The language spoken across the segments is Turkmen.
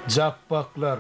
Jappaklar.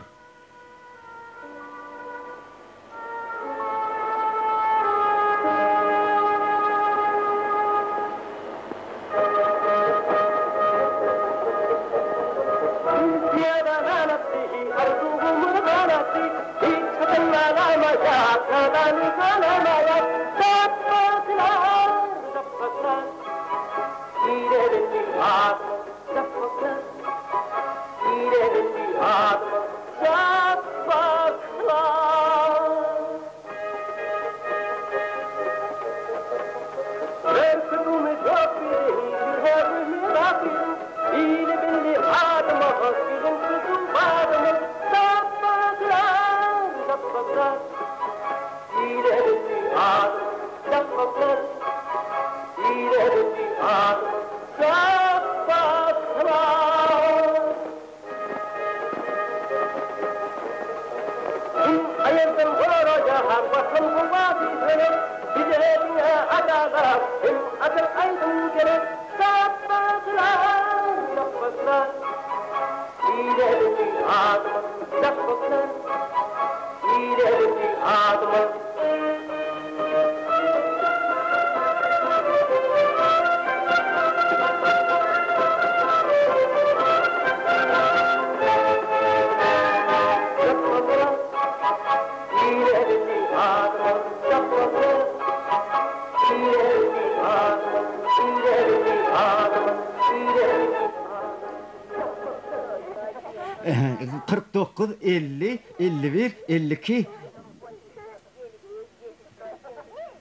Kırk dokuz, 50, 51, 52.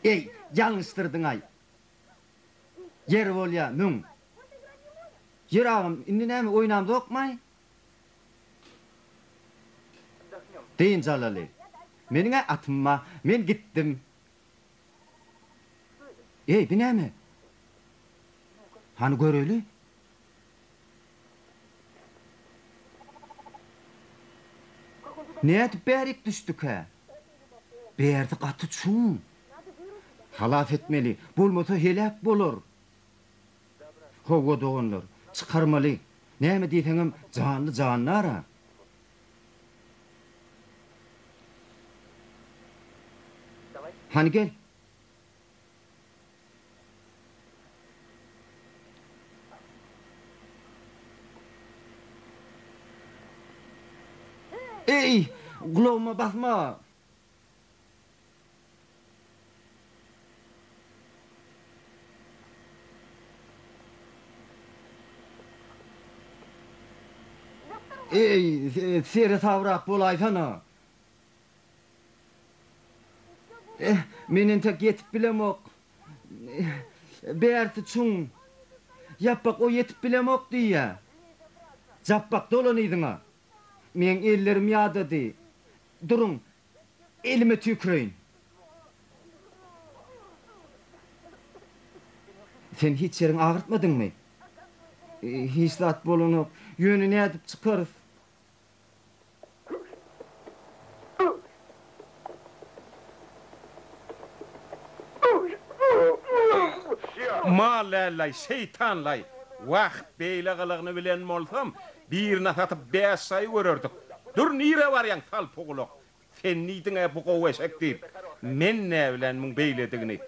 Ey, yanlıştırdın ay. Yer bolya, nün. Yerağım, indi näme oýnamda okmay? Deyin Jalali. Meniňe atma, men gitdim. Ey, bu näme? Hani göreli? Näet bärik düşdük ha? Berdi gaty çuň. Halaf etmeli, bolmasa helak bolar. Howa doganlar, çıkarmaly. Näme diýseňem, janly janlara. Hani gel. Ey, kulağıma basma. Ey, sere savrak bolaýsana. Menen tek yetip bilemok. Berti çuň. Yappak o yetip bilemok diýä. Jappak dolanydyňa. Men ellerim ýadady. Durun, elime tüküreýin. Sen hiç ýeriň agyrtmadyňmy? Hislat bolanyp, ýönüne edip çykaryp. Malallay, şeytanlay. Wagt beýle gylygyny bilen bolsam, birine satyp 5 say görerdik. Dur nire barýaň sal pogulok. Sen niýdiňe bu gowy eşek diýip, men näme bilen muň beýledigini.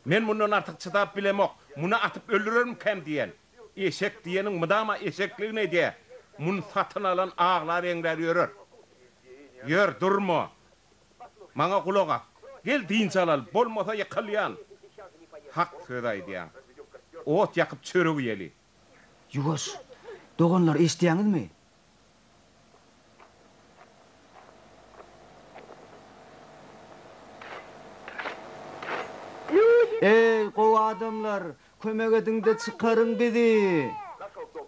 Men mundan artyk çydap bilemok. Muny atyp öldürerim kem diýen. Eşek diýeniň mydama eşekligine diýe. Mun satyn alan ağlar eňler ýörer. Ýör durma. Maňa kulak at. Gel diň çalal, bolmasa ýakylýan. Hak söz aýdýan. Ot ýakyp çöregi ýeli. Ýuwaş, doganlar eşdiýäňizmi? Ey gowy adamlar, kömek ediň de çykaryň bizi.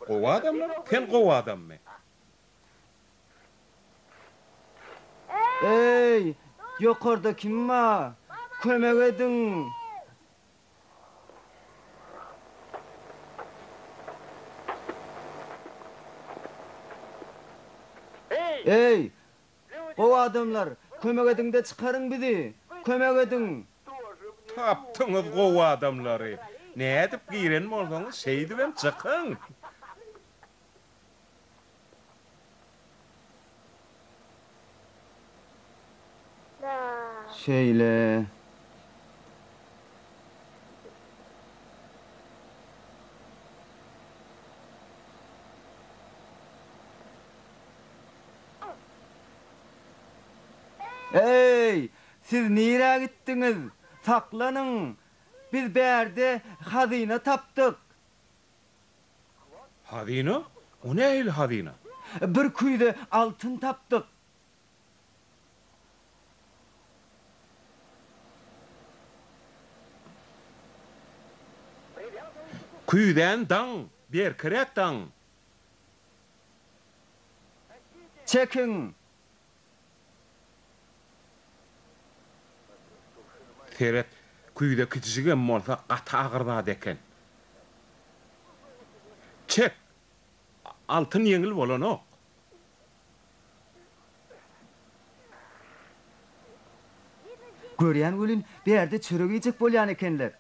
Gowy adamlar? Sen gowy adammy? Ey, ýokarda kim var? Kömek ediň. Ey, gowy adamlar, kömek ediň de çykaryň bizi. Kömek ediň. Tapdyňyz gowy adamlary. Nädip giren bolsaňyz, şeýdibem çykyň. Şeýle. Ey, siz nire gittiniz? Saklanın. Biz berde hazine taptık. Hazine? O ne el hazine? Bir kuyda altın taptık. Kuyden dan, bir kirek dan. Çekin. Seret, kuyda küçücüğüm molsa qata ağırda deken. Çek, altın yengil bolan o. Görýän welin berde çörek yiyecek bolýan ekenler.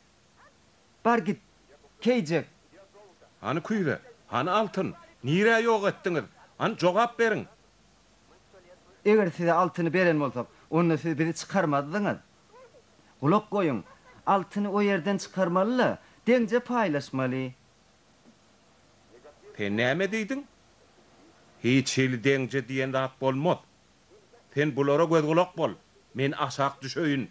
Bar git, keyjek. Hani kuyda, hani altın, nire yok ettiniz? Hani cogap berin. Eger size altını beren bolsak, onu siz bizi çıkarmadyňyz. Kulak koyun, altını o yerden çıkarmalı, denge paylaşmalı. Sen näme diýdiň? Hiç hili deňje diýen zat bolmaz. Sen bulara göz kulak bol. Men aşak düşöýün.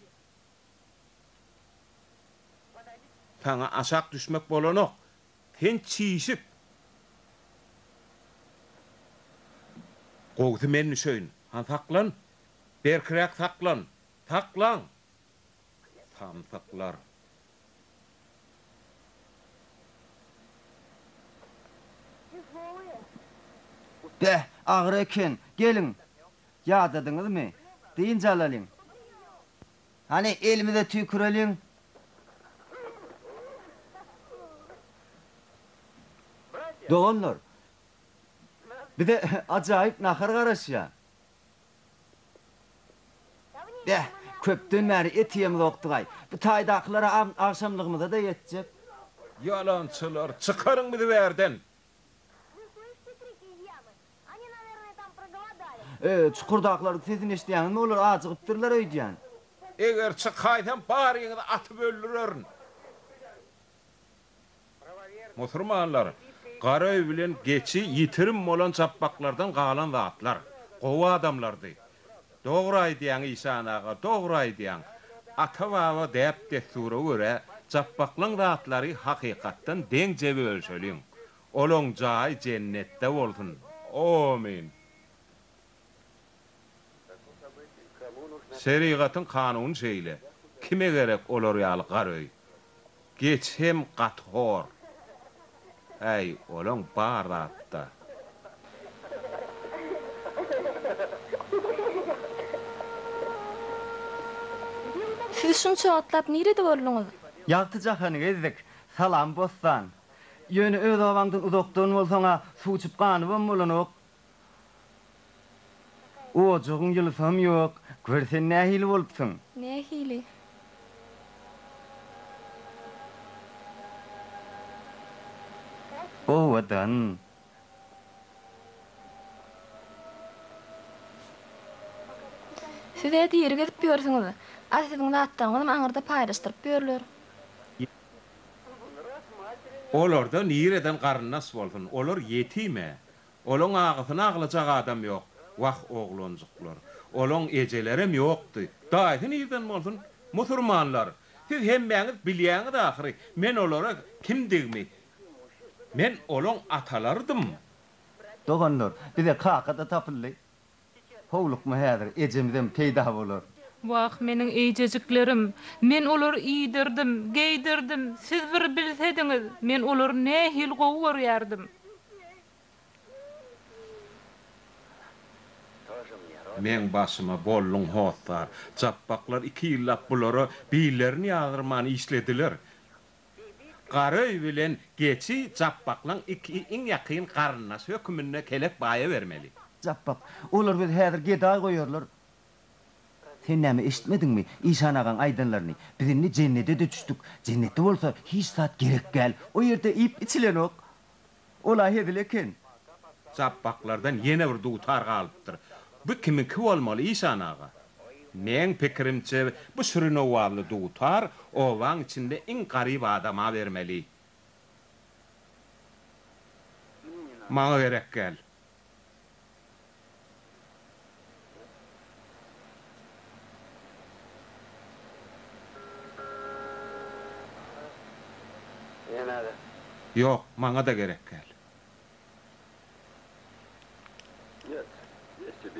Sana aşak düşmek bolanok. Sen çiýişip. Gowdy men düşöýün. Han saklan. Berkirek saklan. Saklan. Samsaklar. Beh, ağır eken, gelin. Yadadyňyz mı? Diýinje alalyň. Hani elimize tükürelim. Doğanlar. Bir de acayip nahar garaşya. Beh, köpden beri et yemiz oktuğay. Bu taýdaklara akşamlığımıza da yetecek. Yalançılar, çıkarın bizi berden. Они, наверное, там проголодались. Çukurdakları sizin işleyen mi olur? Acıqıptırlar öýdýän. Eger çıkaýdan baryňyzy atyp öldürürün. Musulmanlar, Garaý bilen geçi yitirim bolan çapbaklardan galan zatlar, gowa adamlardy. Dogry aýdýan İsa ağa, dogry aýdýan. Ata-baba däp destura görä, çapbaklaň zatlary hakykatdan deňje bölşeliň. Olaň jaý cennetde bolsun. Amin. Şeriatın kanun şeýle. Kime gerek olar ýaly Garaý? Geç hem gathor. Ey, olaň bar zatda. Siz şunça atlap nirede bolluňyz? Ýagty jahany gezdik. Salam bossan. Ýöne öz awaňdan uzakdan bolsaňa suçup ganypam bolanok. O jogyň ýylsam ýok. Görsen nähil bolupsyň. Ne hili? O wadan. Siz edi ýeri gezip ýörsiňiz. Asydyň zatlaryny aňyrda paýlaşdyryp ýörler. Olarda nireden garnas bolsun. Olar yetime. Olaň agysyny aglajak adam ýok. Wah oglonjuklar. Olaň ejelerim ýokdy. Daýdy nirden bolsun? Musulmanlar. Siz hemmeňiz bilýäňiz ahyry. Men olara kimdigmi? Men olaň atalardım. Doganlar, bize kakada tapılly. Howlukmy häzir ejemizden peýda bolar. Wah, meniň eýjejiklerim, men olary iýdirdim, geýdirdim. Siz bir bilsediňiz, men olary nähil gowy görýärdim. Men başyma bollun hotlar. Çapbaklar 2 ýyllap bulara biýlerini ýagyrmany işlediler. Garaý bilen geçi çapbaklaň iki iň ýakyn garynasy hökümine kelek baýa bermeli. Jappap, olar biz häzir geday goýarlar. Sen näme eşitmediňmi? İşan agaň aýdanlaryny. Bizini cennete de düşdük. Cennetde bolsa hiç saat gerek gel. O ýerde ip içilenok. Ola hedileken. Çapbaklardan ýene bir dutar galypdyr. Bu kiminki bolmaly İşan ağa? Men pikirimçe bu sürünü ovallı tutar, ovan içinde en garip adama vermeli. Mağa gerek gel. Yok, mağa da gerek gel.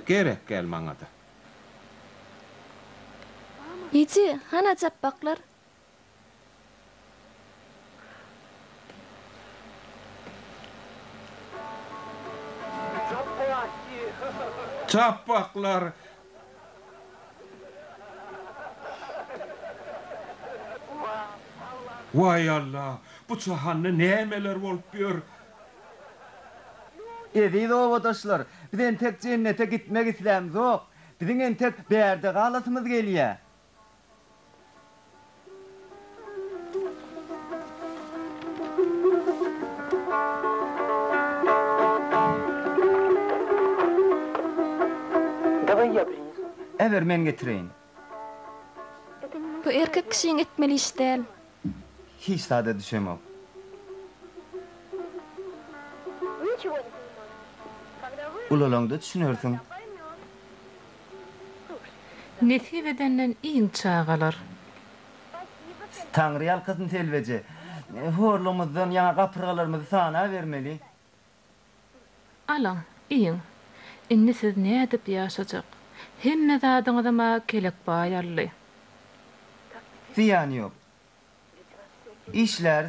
Gerek gel mağa da. Yici, hana çapaklar. Çapaklar. Vay Allah, bu çahanlı ne emeler olup diyor. Evi oğadaşlar, bizden tek cennete gitmek istemimiz yok. Bizim en tek berde kalasımız geliyor. Ever men getireyim. Bu erkek kişinin etmeli iş değil. Hiç sade düşemem. Ничего не понимаю. Когда вы Ulalongda düşünürsün. поймёт. Nesip edenden iň çağalar. Tanrı yalkasın telveci. Horlumuzdan yana kapırgalarımızı sana vermeli. Alan, iň. Inni siz ne edip yaşajak? Hemme zadyňyza kelek baýarly. Ziyan yok. İşler.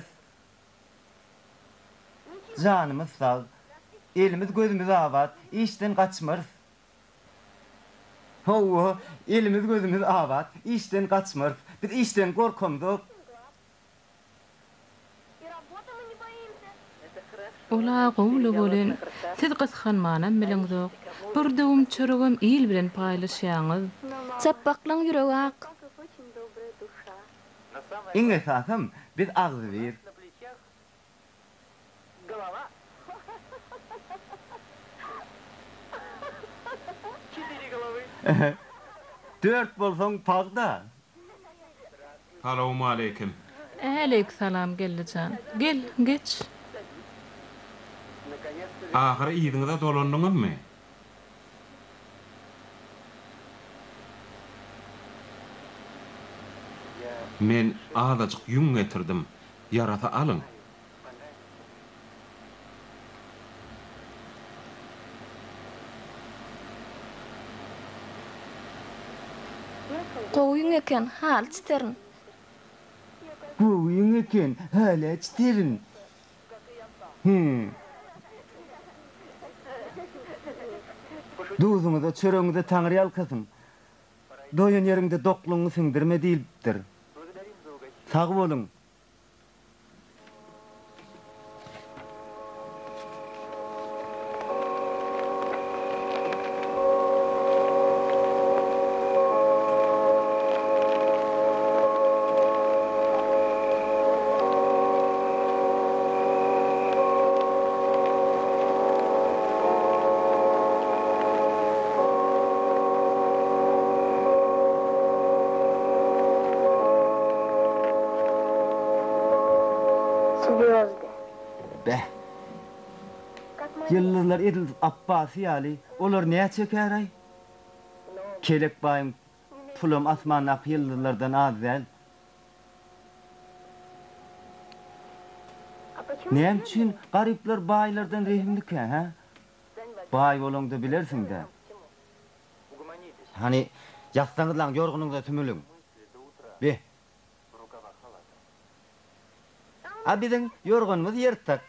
Canımız sağ. Elimiz gözümüz avat. İşten kaçmırız. Ho, elimiz gözümüz avat. İşten kaçmırız. Biz işten korkumduk. И работы мы не боимся. Ola gowlu bolen, siz gysganmanam bileňiz. Bir dowum çörügüm il bilen paýlaşýaňyz. Çapaklan ýüregi ak. Очень добрая душа. İň esasym biz agzy bir. Голова. 4 головы. 4 bolsaň pagda. Salamu aleyküm. Aleyhisselam geldican. Gel, geç. Ahir iýdiňize dolandyňyzmy? Men azajyk ýün getirdim. Yarata alyň. Gowyň eken, hal çiterin. Gowyň eken, hala çiterin. Duzuňyza, çöreňize Taňry ýalkasyn. Doýan ýerinde dokluňy siňdirme diýipdir. Sag boluň. Звезды. Beh, Как мы yıllar Edil Abbasi Ali, olar ne çeker ay? Kelek bayım, pulum asman ak yıllardan azel. А почему Ne için garipler baylardan rehimlik ha? Bay bolongda bilersin de. Hani yastağınızla yorgununuzda tümülün. Be. Abidin yorgunumuz yırtak.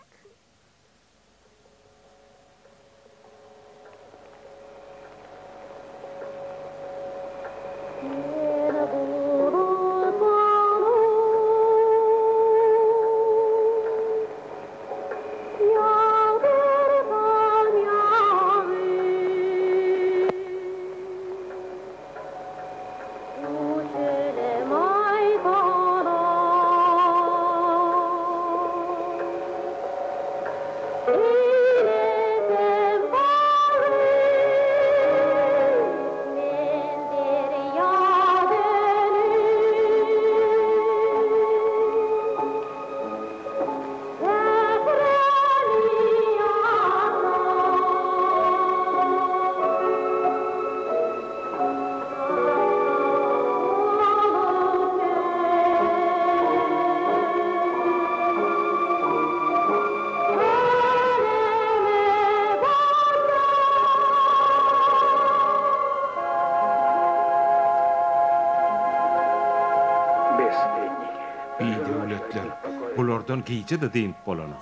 Ondan giyce de deyip bolana.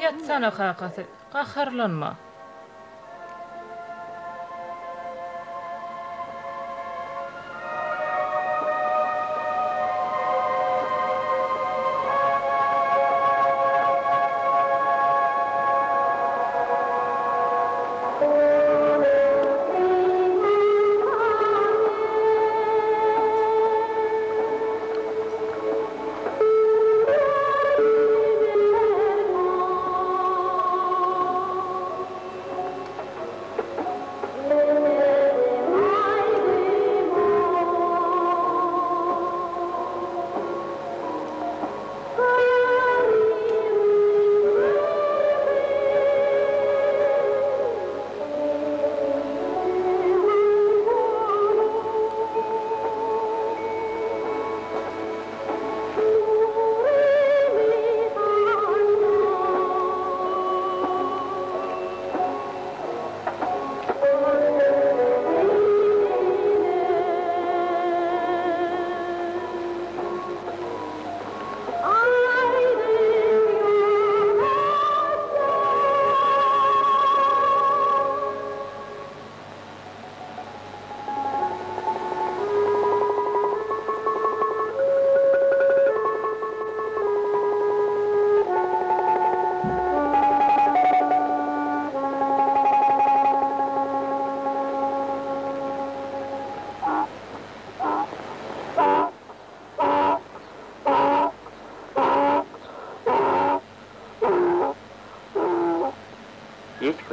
Yatsana kakası, qaharlanma.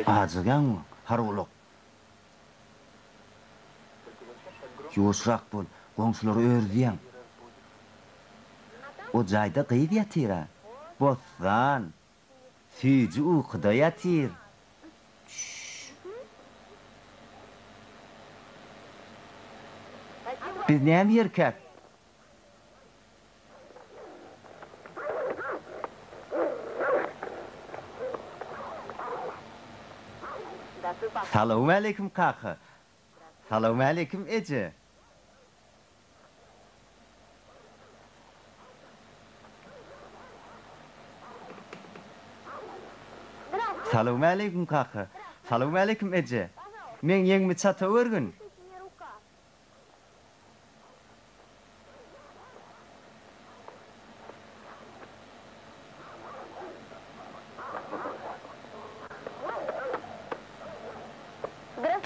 Azıgan haruluk. Yoşrak bol, goňşulary ördüýän. O jaýda gyýdy ýatyra. Bossan. Süýji uykuda ýatyr. Biz näme ýerkäp? Salamu alaikum kaka. Salamu alaikum Ece. Salamu alaikum kaka. Salamu alaikum Ece. Men ýeňmi çata örgün.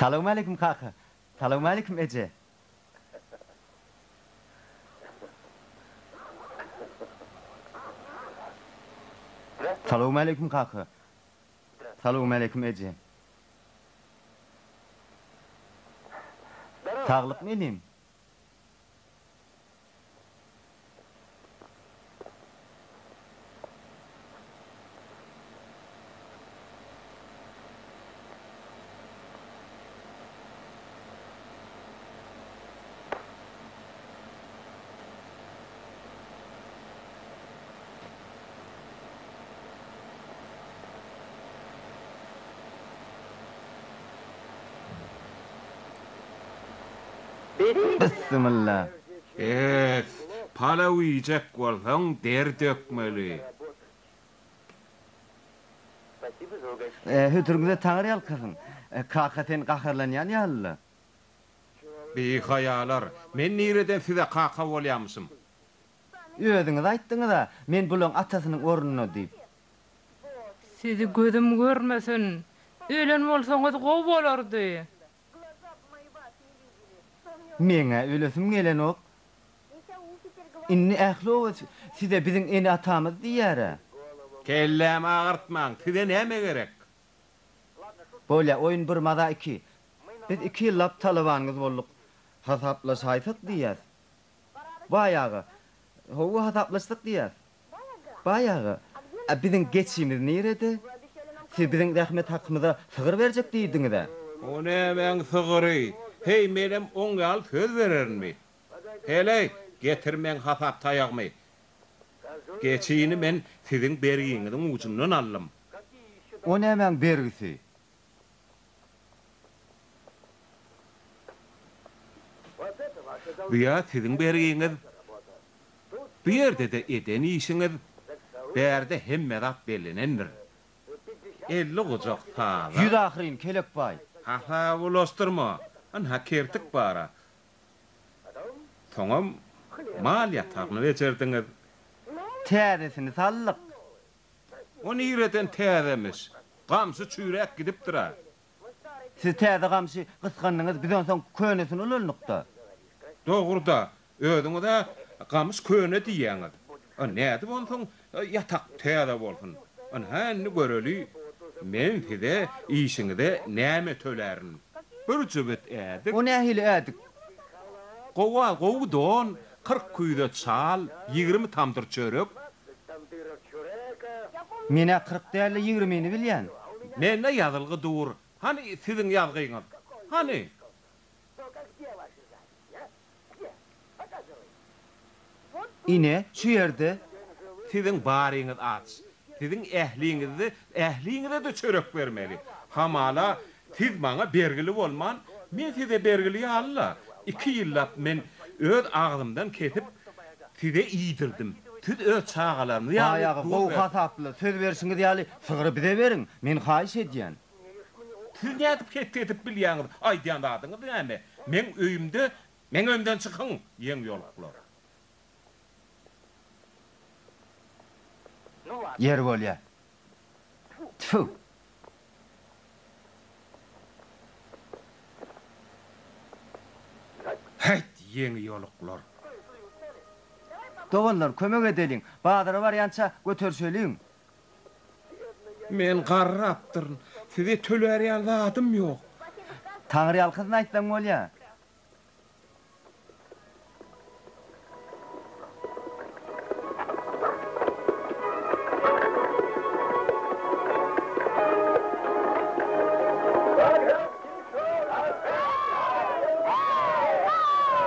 Salamu alaikum kaka. Salamu alaikum Ece. Salamu alaikum kaka. Salamu alaikum Ece. Sağlık menim. Bismillah. Pala uyacak bolsaň der dökmeli. Hütürgüde taňry ýalkysyň. Kakaten gaharlanýan ýaly. Bir hayalar. Men nireden size kaka bolýamsym? Özüňiz aýtdyňyz da, men bulan atasynyň ornuny diýip. Sizi gözüm görmesin. Ölen bolsaňyz gow bolardy. Meňe ölesim gelen ok. Inni ähli size biziň eni atamyz diýär. Kellem ağırtmaň, size näme gerek? Bolýa oyun bir mada iki. Biz 2 ýyllap talabanyňyz bolduk. Hasaplaşaýdyk diýär. Bayağı. Howa hasaplaşdyk diýär. Bayağı. Biziň geçimiz nerede? Siz biziň rahmet hakymyza sygyr berjek diýdiňiz. O nämeň sygyry? Hey menem oňal söz berermi? Hele getirmeň hasap taýagmy. Geçiýini men siziň bergiňiziň ucundan aldym. O nämeň bergisi? Bu ýa siziň bergiňiz. Bu ýerde de eden işiňiz berde hemmedat bellenendir. 50 gocak taza. Yüz ahirin kelek bay. Haha ulosturma. Anha kertik bara. Toňam mal yatağını geçerdiňiz. Täzesini sallyk. Onu ýerden täzemiş. Gamsy çüýrek gidip dura. Siz täze gamşy gysganlyňyz bizden soň könesini ulunlukda. Dogurda ödüňe de gamys köne diýäňiz. Näde bolsaň yatak täze bolsun. Hänni göreli. Men size işiňizde näme tölerin. Bir jübet ädik. O nähili ädik? Gowa don 40 küýde çal, 20 tamdyr çörek. Mene 40 däli 20-ni bilýän. Menne ýazylgy dur. Hani siziň ýazgyňyz? Hani? Ine şu ýerde Siziň baryňyz aç. Siziň ähliňize de çörek bermeli. Hamala siz maňa bergili bolman, men size bergili ýalla. 2 ýyllap men öz agdymdan kesip size iýdirdim. Siz öz çağalaryny bayağı gowy hasaply söz berişiňiz ýaly sygyry bize beriň. Men haýyş edýän. Siz nädip ketip bilýäňiz? Aýdýan adyňyz näme? Men öýümden çykyň, ýeň ýoluklar. Yer bolýar. Tfu. Hayt, ýeň ýoluklar. Doganlar kömek edeliň. Badara barýança göterseliň. Men garrapdyryn. Size tölerýän zadym ýok. Taňry ýalkyzyny aýtsaň bolýar.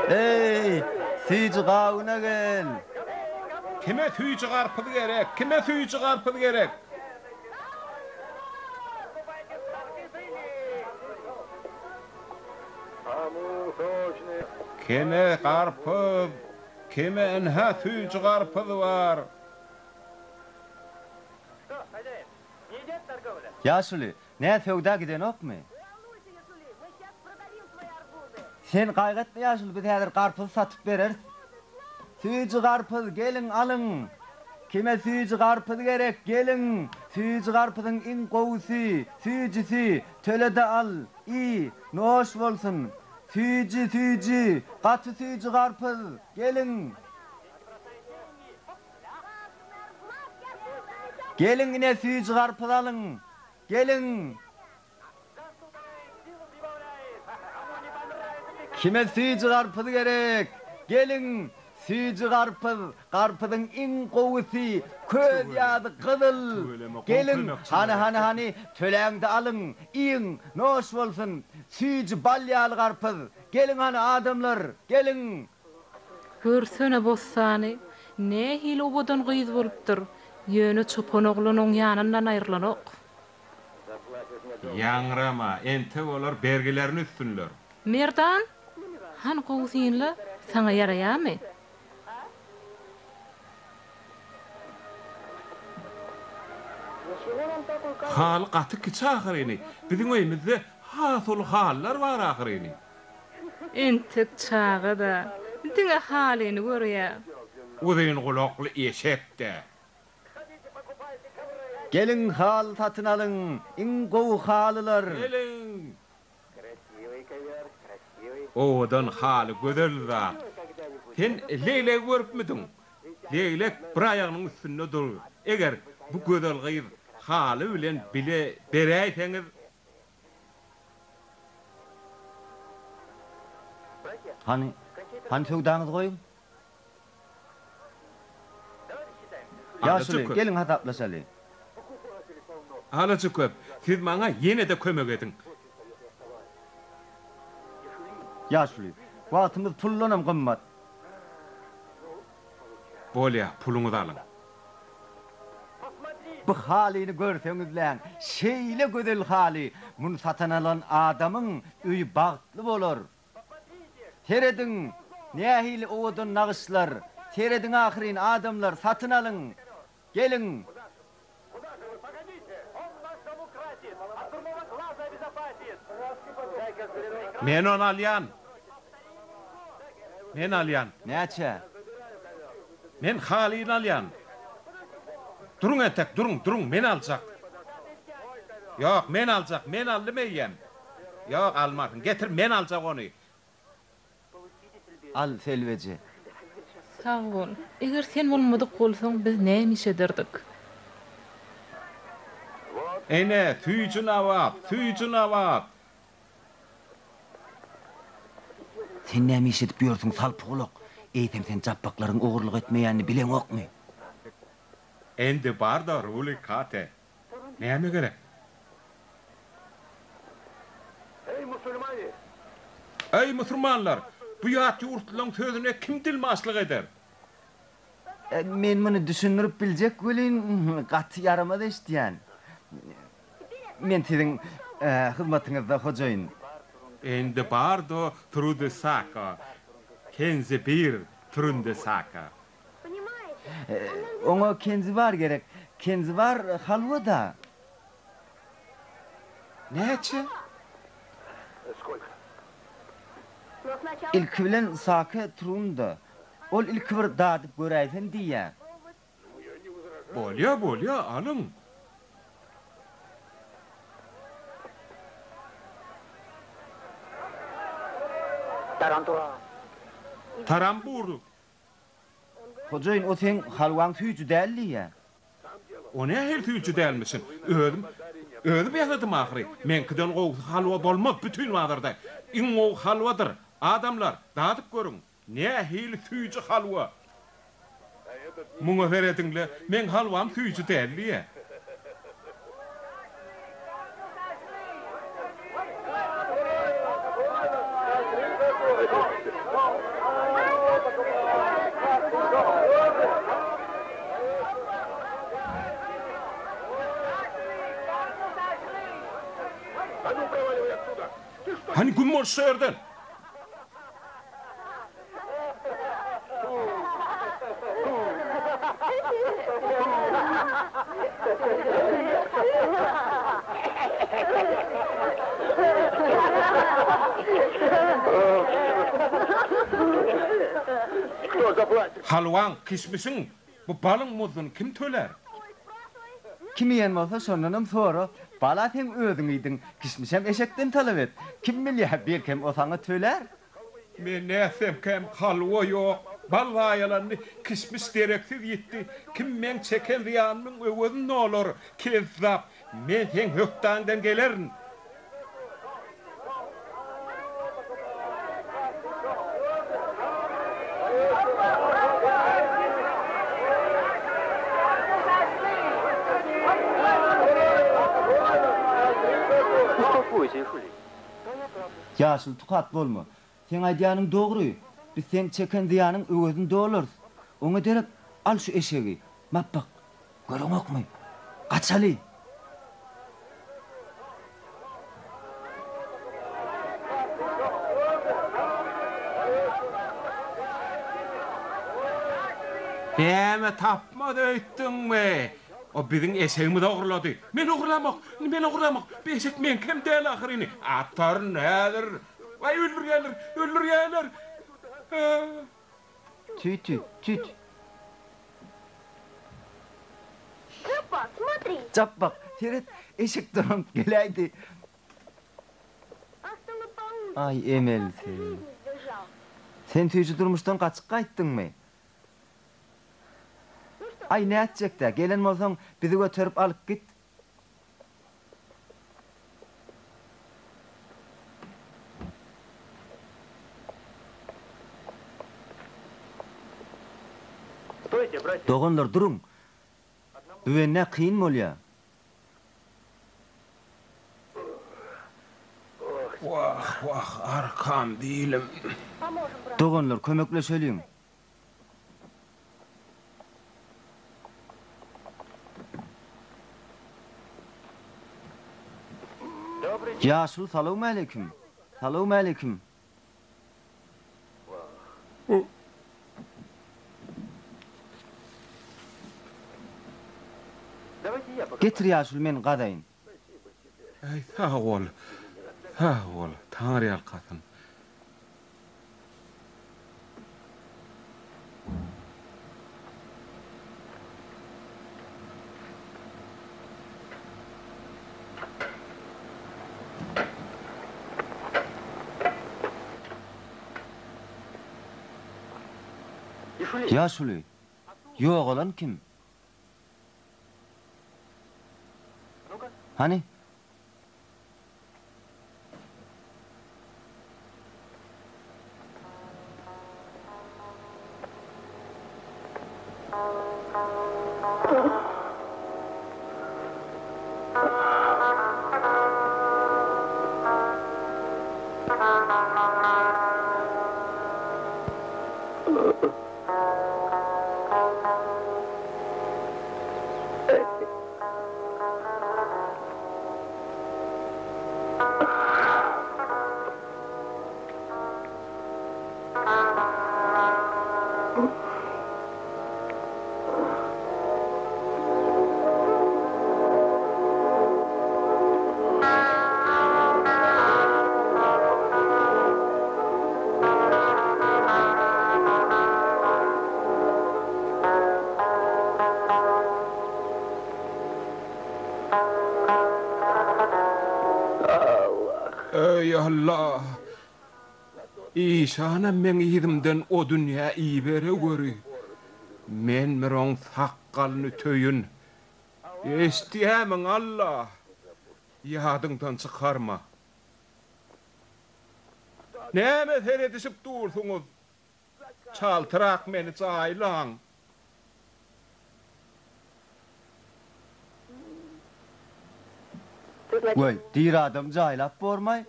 Hey, siz gawuna gel. Kime tüýçi garpydy gerek? Kime tüýçi garpydy gerek? Kime garpyd? Kime enha tüýçi garpydy var? Ýaşuly, näme söwda giden okmy? Sen gaýgatma ýaşuly, biz häzir garpyz satyp bereriz. Tüýçi garpyz gelin alyň. Kime tüýçi garpyz gerek gelin. Tüýçi garpyzyň iň gowusy, tüýçisi tölede al. Noş bolsun. Tüýçi, gaty tüýçi garpyz gelin. Gelin ine tüýçi garpyz alyň. Gelin. Kime tüýçi garpyz gerek? Gelin. Tüýçi garpyzyň iň gowusy, köz ýady gyzyl. Gelin, hani töläňde alyň, iň noş bolsun. Tüýçi balýaly garpyz. Gelin hani adamlar, gelin. Görsene bossany, ne hil obadan gyýz bolupdyr. Ýöne çopan oglunyň ýanyndan aýrylanok. Ýaňrama, ente bolar bergilerini üstünler. Merdan, han gowsynla saňa ýaraýarmy? Hal gaty kiçi ahyryny. Biziň öýümizde hasul hallar bar ahyryny. Entek çağa da, diňe halyny görýär. Uzyn gulakly eşekde. Gelin hal satyn alyň, iň gowy halylar. Gelin. Odan haly gözel zat. Sen leýle görüpmidiň? Leýlek bir aýagynyň üstünde dur. Eger bu gözel gyýyr haly bilen bile beräýseňiz, Hani söwdaňyzy goýun. Ýaşuly, gelin hataplaşaly. Halaçy köp. Siz maňa ýene-de kömek ediň. Ýaşuly, wagtymyz pullanam gymmat. Bolýa, puluňyzy alyň. Bu halyny görseňizler, şeýle gözel haly, muny satan alan adamyň öýü bagtly bolar. Teredin, nähili owadan nagyşlar, teredin ahyryň adamlar satyn alyň. Gelin. Men onu alyan. Men alyan. Näçe? Men Halil'i alyan. Durun etek, durun, men alacak. Yok, men alacak, men almayayım. Yok, almadın. Getir, men alacak onu. Al selveci. Sağ ol. Eger sen bolmadyk bolsaň biz näme ederdik? Ene, tüycün avat. Sen näme iş edip ýörsiň salpygulak? Eýtem sen jappaklaryň ogurlyk etmeýänini bilen okmy? Endi bar da ruli kate. Näme gerek? Ey musulmanlar, bu ýat ýurtlaryň sözüne kim dilmaslyk eder? Men muny düşünürip biljek welin gaty yaramada eşdiýän. Men siziň hyzmatyňyzda hojaýyn. Endi bar da trudy saka. Kenzi bir trundy saka. Oňa kenzi bar gerek. Kenzi bar halwada. Näçe? İlki bilen saka turunda. Ol ilki bir dadyp göräýsen diýär. Bolýa, alın. Tarambur. Hojaýyn o sen halwaň tüýjü däldi. O ne hel tüýjü dälmisin? Özüm ýaladym ahry. Menkiden o halwa bolmak bütün wagtda. Iň o halwadyr. Adamlar, dadyp görüň. Ne hel tüýjü halwa? Muňa berediňle, men halwam tüýjü däldi. Hani gummor sördün? Halwan, kismisin, bu balyň muzun kim töler? Kim ýen bolsa şondanam sonra bala sen özüň idiň, kişmişem eşekden talap et. Kim bilýär belkem o saňa töler? Men näsem kem halwa ýok. Balwaýalarny kismis direksiz ýetdi. Kim men çeken riýanyň öwüni nolar? Kezzap. Men sen hökdandan gelerin. Ýaşyl tukat bolma. Sen aýdýanyň dogry. Biz sen çeken diýanyň öwüni dolarys. Oňa derek al şu eşegi. Mappak. Görüň okmy? Gaçaly. Näme tapmady öýtdiňmi? O biziň eşegimi dogrulady. Men ogurlamak. Beşek men kim däl ahyryny? Atar nädir? Vay öldürýärler. Tüt. Папа, смотри. Çapbak. Seret eşek durup geläýdi. Астыңы получше. Ay emel sen. Сбежал. Sen tüýjü durmuşdan gaçyk gaýtdyňmy? Ay näçekde? Gelen bolsaň bizi götürüp alyp git. Dogonlar durun. Büwenne kıyın bolýar. Wah, arkam diýilim. Поможем, брат. Dogonlar kömekleşeliň. Ýaşyl salam aleikum. Salam aleikum. Getir ýaşul men gadaýyn. Ay, sağ ol. Sağ ol. Taňar ýalkasyn. Ýaşuly. Ýok olan kim? Hani? Ey Allah! İşana men ýüzümden o dünýä iýbere göri. Men miroň saqqalyny töýün. Eşdiýämiň Allah. Ýadyňdan çykarma. Näme seredişip dursuňuz? Çaltyrak meni çaýlaň. Goý, dir adam jaýlap bormay.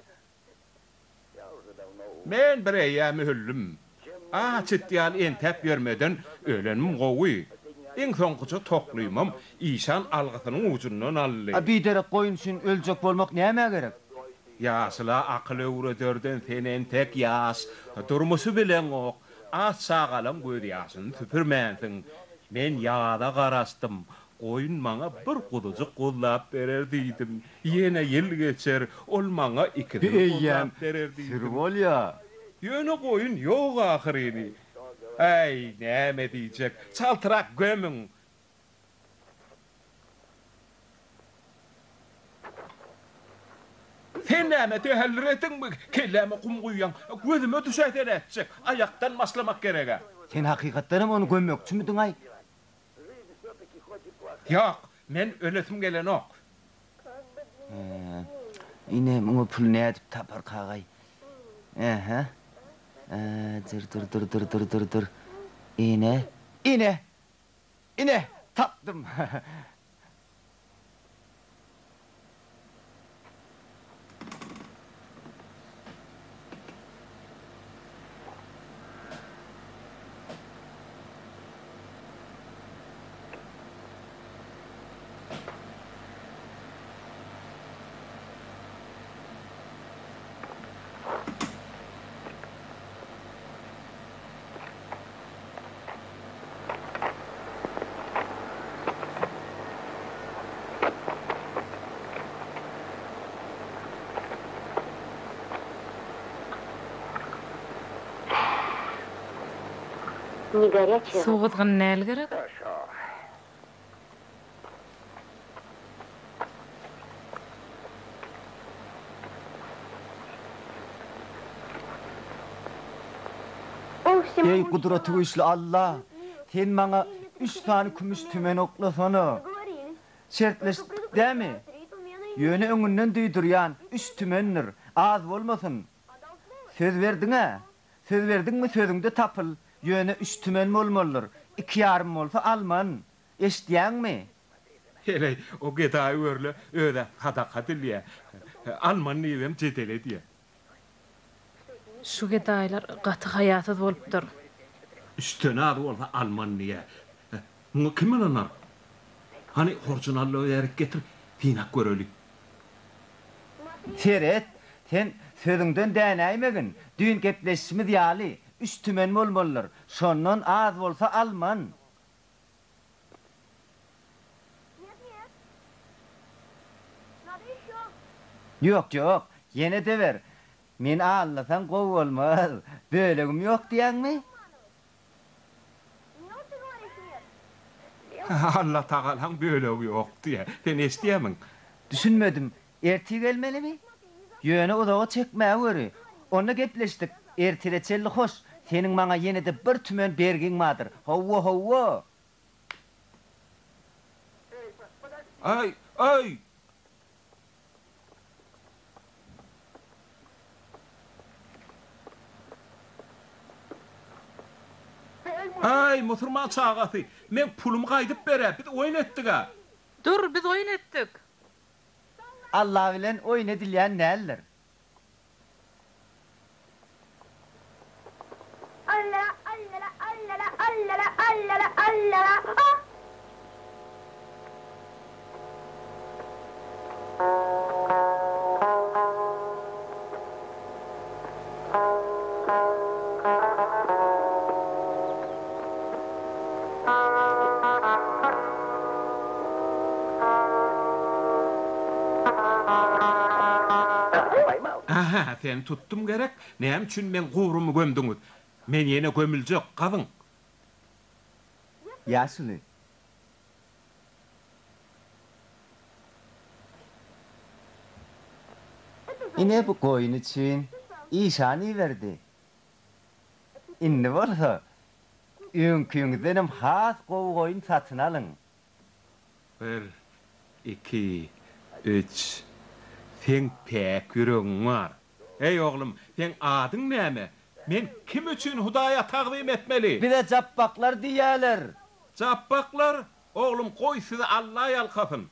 Men bir eýämi hüllüm. Açytýan entep bermeden ölenim gowy. Iň soňkuça toklaýmam, işan algysynyň ucundan aldy. Biderek goýun üçin öljek bolmak näme gerek? Ýaşla akyl öwredörden senen tek ýaş, durmuşy bilen ok. Az sagalam göz ýaşyny süpürmänsiň. Men ýada garastym. Goýun maňa bir gudujuk gollap berer diýdim. Ýene ýyl geçer, ol maňa ikide gollap berer diýdim. Sirwol ýa. Ýöne goýun ýok ahyryny. Ay, näme diýjek? Çaltyrak gömüň. Sen näme tehellür etdiňmi? Kelläme kum guýýan, gözüme düşät eretjek. Ayaktan maslamak gerek. Sen hakykatdanam onu gömmekçimidiň ay? Ýok, men ölesim gelen ok. Ine muňa pul nädip tapar kagay. Aha. Dur. Ine, tapdım. Не горячая. Soğudğan näl gerek? Ey kudreti güçlü Allah, sen maňa 3 tane kümüş tümen oklasana. Şertleşdik dämi? Ýöne öňünden duýdurýan 3 tümendir, az bolmasyn. Söz berdiňe? Söz berdiňmi sözüňde tapyl? Ýöne 3 tümen bolmalydyr. 2,5 bolsa alman. Eşdiýäňmi? Hele o gedaý örle öde hadaka dilýär. Alman niýem jetele diýär. Şu gedaýlar gaty haýatsız bolupdyr. Üstüne adı olsa Alman niye? Bunu kim anar? Hani horjunallığı erik getir, tinak görölik. Seret, sen sözüňden dänäýmegin. Düýün gepleşimiz ýaly. 3 tümen bolmalydyr. Şondan az bolsa alman. Yok yok, yine de ver. Men anlasan gov olmaz. Bölegim yok diyen mi? Allah tağalan böyle yok diye. Ben isteyemem. Düşünmedim. Erti gelmeli mi? Yöne odağı çekmeye göre. Onu gepleştik. Ertireçelli hoş. Senin bana yine de bir tümen bergin vardır. Hova hova. Ay, ay! Ay, musurman çağatı. Men pulumu qaydıp bere. Biz oyun ettik ha. Dur, biz oyun etdik. Allah bilen oyun edilen neler? Allah Allah Allah Allah Allah Allah. Ah! Aha, sen tuttum gerek. Näme üçün men gurumu gömdüňiz? Men yine gömüljek, gazyň. Yaşlı. Yine bu koyun için işani verdi. İnne varsa ünküngdenim has koyun satın alın. 1, 2, 3. Sen pek yüreğin var. Ey oğlum, sen adın näme? Men kim üçün Hudaya taqdim etmeli? Bir de cappaklar diýerler. Cappaklar, oğlum koy sizi Allah yalkasın.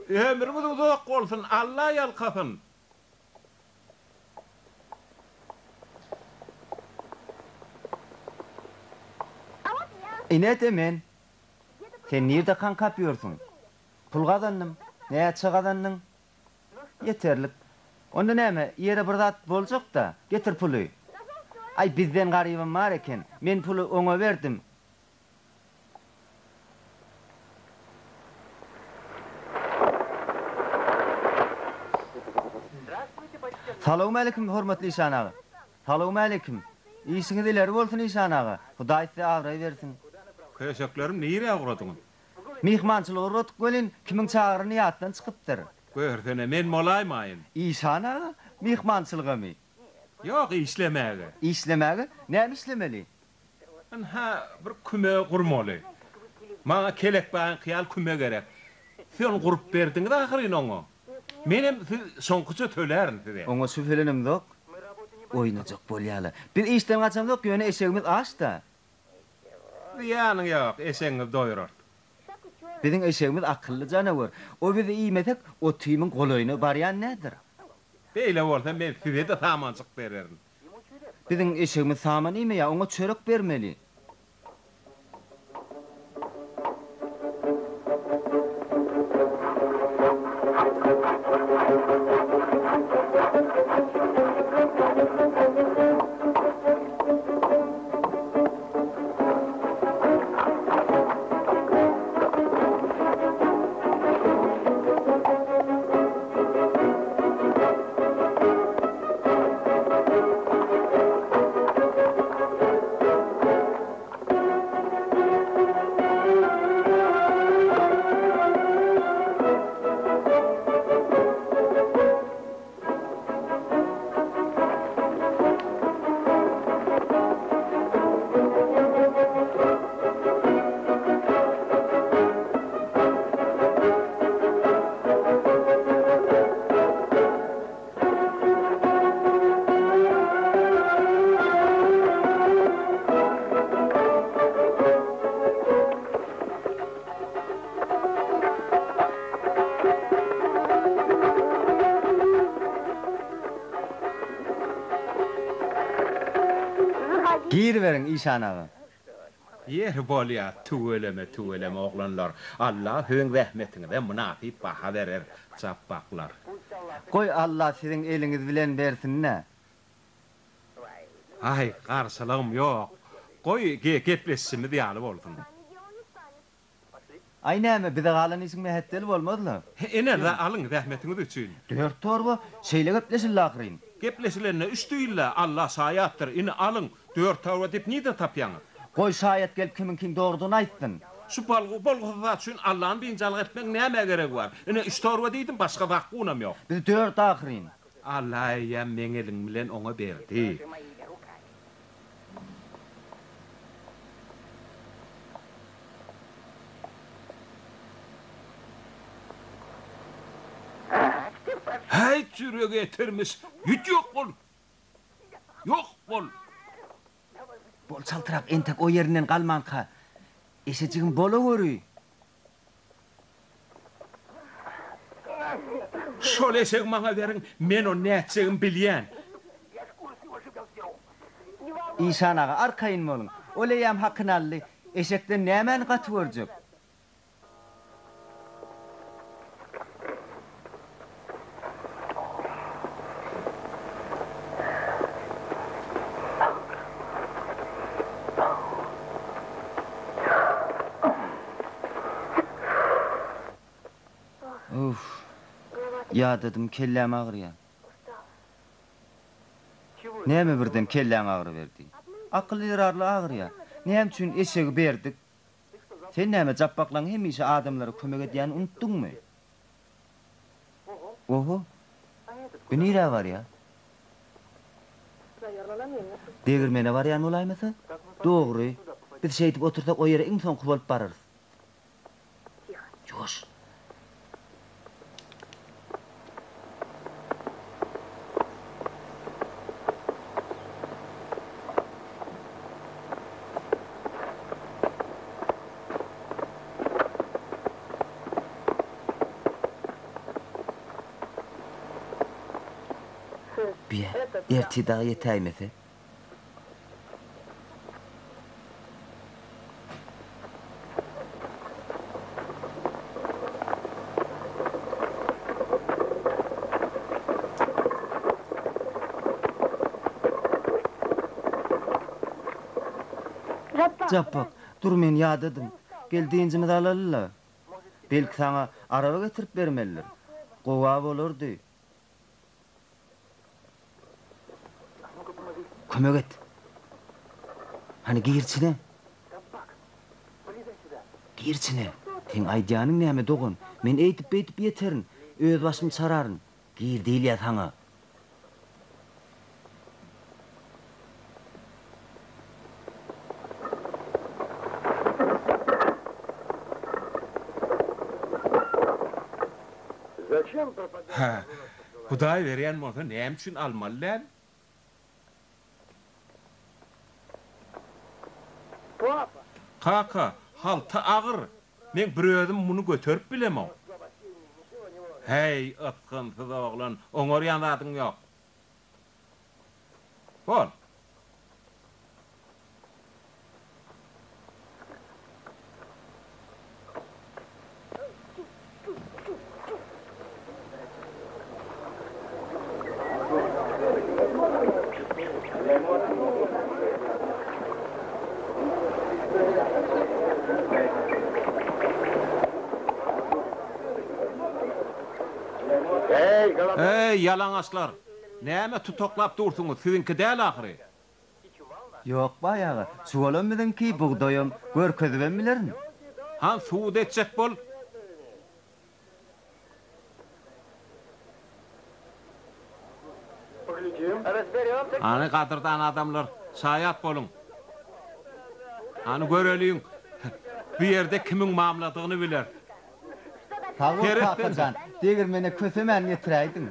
Ömrümüz uzak olsun, Allah yalkasın. İne demen. Sen nerede kan kapıyorsun? Pul kazandın. Neye kazandın? Yeterlik. Onda näme? Yere bir zat boljak da, getir pulu. Ay bizden garibim var eken. Men pulu oňa berdim. Salamu aleyküm hormatly İşan ağa. Salamu aleyküm. İşiniz ileri bolsun İşan ağa. Hudaý size agray bersin. Köşeklerim nire uğradyň? Mihmançylygy rotup gelin, kimin çağırını ýatdan çykypdyr. Görsene men molaymaýyn. İşan ağa, mihmançylygamy. Yok işlemäge. İşlemäge, näme işlemeli? Ha, bir küme gurmaly. Maňa kelek baýan kyal küme gerek. Sen gurup berdiň ahyryn oňa. Menem soňkuça tölerin size. Oňa süfelenim dok. Oýnajak bolýaly. Bir işden gaçam dok, ýöne eşegimiz aç da. Ýanyň ýok, eşeňiz doýurar. Biziň eşegimiz akylly janawer. O bizi iýmetek, o tüýmüň golaýyny barýan nädir? Beýle bolsa men size de samançyk bererim. Biziň eşegimiz saman iýme ýa, oňa çörek bermeli. Gir verin İşan ağa. Yer bolýar, tüweleme oglanlar. Allah höň rahmetine münasip baha berer, çapaklar. Koy Allah sizin eliniz bilen bersin ne? Ay, garşylygym ýok. Goý gepleşsimi diýaly bolsun. Ay näme bize galan ismi hettel bolmadylar. Ene de alın rahmetiniz üçün. 4 torba şeýle gepleşil ahyryn. Geplesilerine üstüyle Allah sayattır. Ini alın 4 tavra dip nide tapyanı. Goý şaýat gelip kiminkin dogrudyny aýtdyn. Şu bolğuzat üçün Allah'ın bincalyk etmek näme gerek var? Ine 3 tavra deydin başga hakkı unam yok. Biz 4 ahyryn. Allah ya meňelin bilen oňa berdi. Hay çürüge getirmiş. Yüt yok bol. Yok bol. Bol çaltırap entek o yerinden galmanka. Eşejigim bolawery. Şol eşek maňa berin, men o näçegim bilýän. İşan ağa arkaýyn bolun. Oleýam hakynally. Eşekden nämen gatyberjek? Uf. Ya dedim kellem ağrıya. Näme birden kelleň ağrı berdi? Akıl ýararly ağrıya. Näme üçin eşegi berdik? Sen näme jappaklaň hemişe adamlara kömek edýän unutdyňmy? Oho. Bu nire var ya? Degirmene var ýan bolaýmasa? Dogry. Biz şeýdip otursak o ýere iň soňky bolup bararys. Joş. Biye, erti daha yetäýmese. Jappak, dur men ýadydım. Geldiğinizimi alalylar. Belki sana araba getirip bermeliler. Gowa bolardy. Kömek et. Hani girçine? Girçine. Sen aýdýanyň näme dogun? Men eýtip beýtip ýeterin. Öz başym çararyn. Gir diýil ýa saňa. Ha. Hudaý berýän bolsa näme üçin almalylar? Kaka, halta ağır. Men bir özüm bunu götürüp bilemem. Hey, ıtkınsız oğlan, oňar ýanadyň ýok. Bol. Hey, yalaňaçlar. Näme tutoklap dursuňuz? Sizinki däl ahyry. Yok bayağı. Suwalamydın ki buğdayım. Görkezibem bilerin. Han suud etjek bol. Ani kadırdan adamlar sayat bolun. Ani göreliň. Bu yerde kimin mamladygyny biler. Tavuk Herif kakacan. Degirmene kösemen getiräýdiň.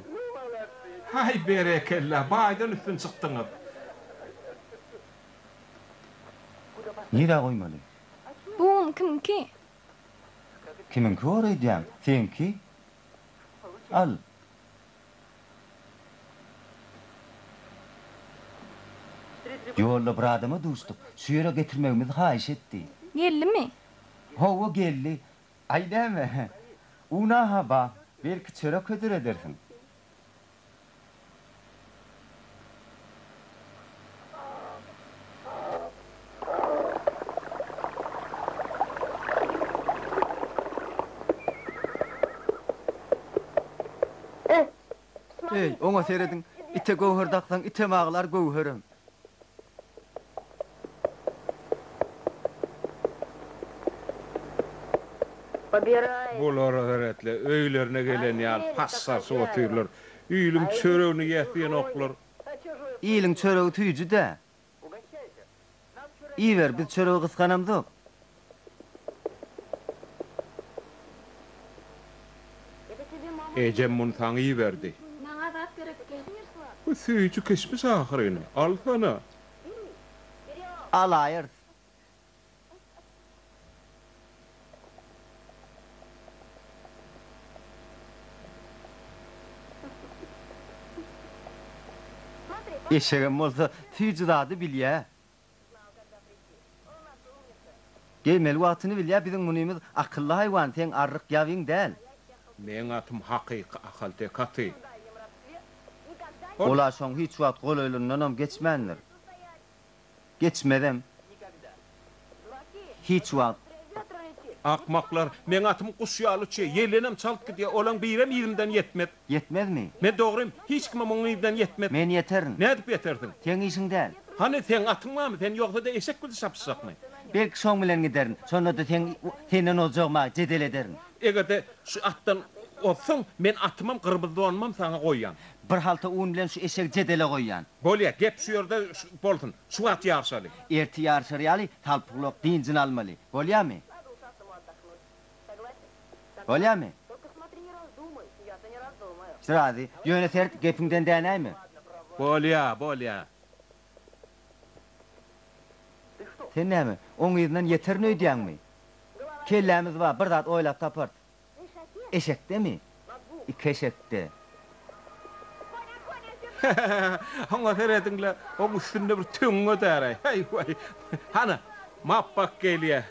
Hay berekella, baýdan üstün çykdyňyz. Nire goýmaly? Bu kimki? Kimin köre edýän? Senki? Al. Ýolda bir adama duşduk. Şu ýere getirmegimiz haýyş etdi. Gellimi? Howa geldi. Aýdame. Una haba. Belki çörek ödür edersin. Ey, ona seyredin. İte gowherdaksan ite mağlar gowherem. Bular öğretle öylerine gelen yal passar soğutuyurlar. Üylüm çöreğini yetiyen oklar. İyilin çöreği tüyücü de. İyi ver, biz çöreği kıskanamdık. Ecem bunu sana iyi verdi. Maňa zat gerekki. Bu süýüçü kesmiş ahyryny. Al sana. Al ayır. Eşeğim olsa tüyücü dadı bilye. Gelmeli vaatını bilye, bizim munimiz akıllı hayvan, sen arryk yavin del. Men atım hakyky akalte katy. Ola şoň hiç wagt gol öýlerinden geçmendir. Geçmedem. Hiç wagt. Akmaklar, men atım qusyaly çe, yelenem çalıp gidýär, olan birem yerimden yetmet. Yetmezmi? Men dogrym, hiç kime moň ýerden yetmet. Men yeterin. Ne edip yeterdin? Sen işin del. Hani sen atınmamy, sen ýogda da eşek güldi sapsakmy. Belki şoň bilen giderin. Sonra da senden olacakma jedel ederin. Egerde şu attan olsun, men atymam gırbızda olmam sana koyyan. Bir halta un bilen şu eşek jedele koyyan. Bolya, gep şu ýerde bolsun, şu at ýarşaly. Erti yarşar ýaly, talpyklok diňjin almaly. Bolýarmy? Bolýarmy? Şiradi, ýöne sert gepiňden dänäými? Bolya. Sen näme? Oň ýerden yeterini öýdýäňmi? Kellämiz bar, bir zat oýlap tapart. Eşekdemi? İki eşekde. Haňa seredinle, o üstünde bir töňe däre. Hay vay. Hana, mappak gelýär.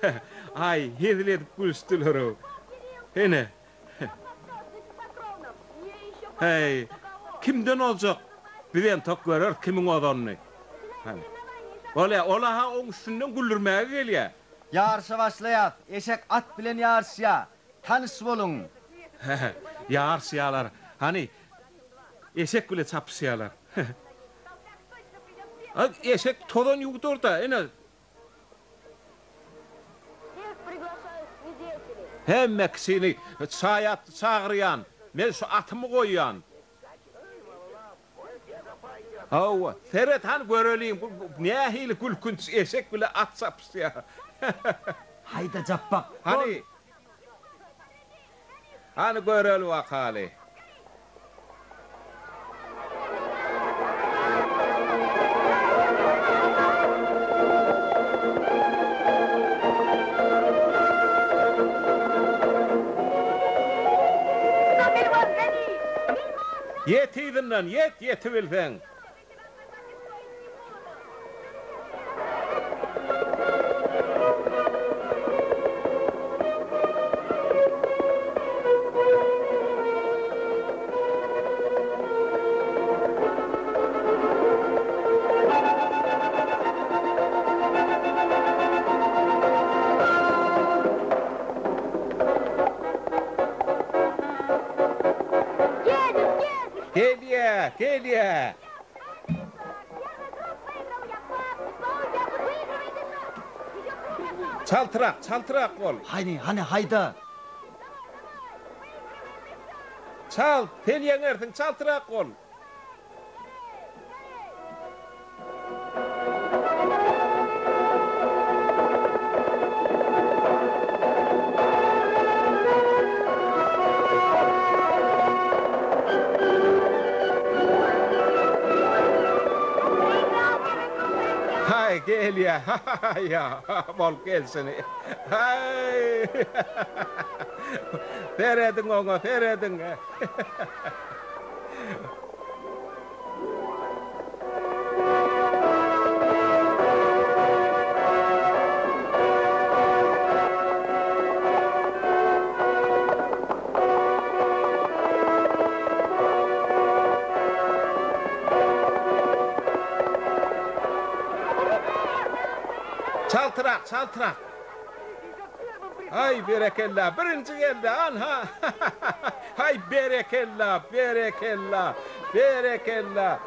Ay, hedilet gülstüler o. Hene. Hey, kimden olacak? Bilen tok görür, kimin odanyny. Hani. Ola ha o üstünden güllürmäge gelýär. Yarşa başlaýar. Eşek at bilen yarşýa. Tanış bolun. Ýarsyalar. Hani eşek bile çapsyalar. Eşek todan ýugdur da, ene. Hemmesini çağıryan, men şu atımı koyyan. Hawa, seret han göreliyim, ne hili gülkünç eşek bile at çapsya. Hayda Cappak. Hani göreli vakali. Yetiydinlen, yetibilsen. Gelye. Çaltırak ol. Hani hayda. Çal, sen yenersin, çaltırak ol. Gel ya, ya, bol gelsene. Hay. Feredin ona, feredin. Çaltırak. Ay berekella, birinci geldi anha. Hay berekella. berekella.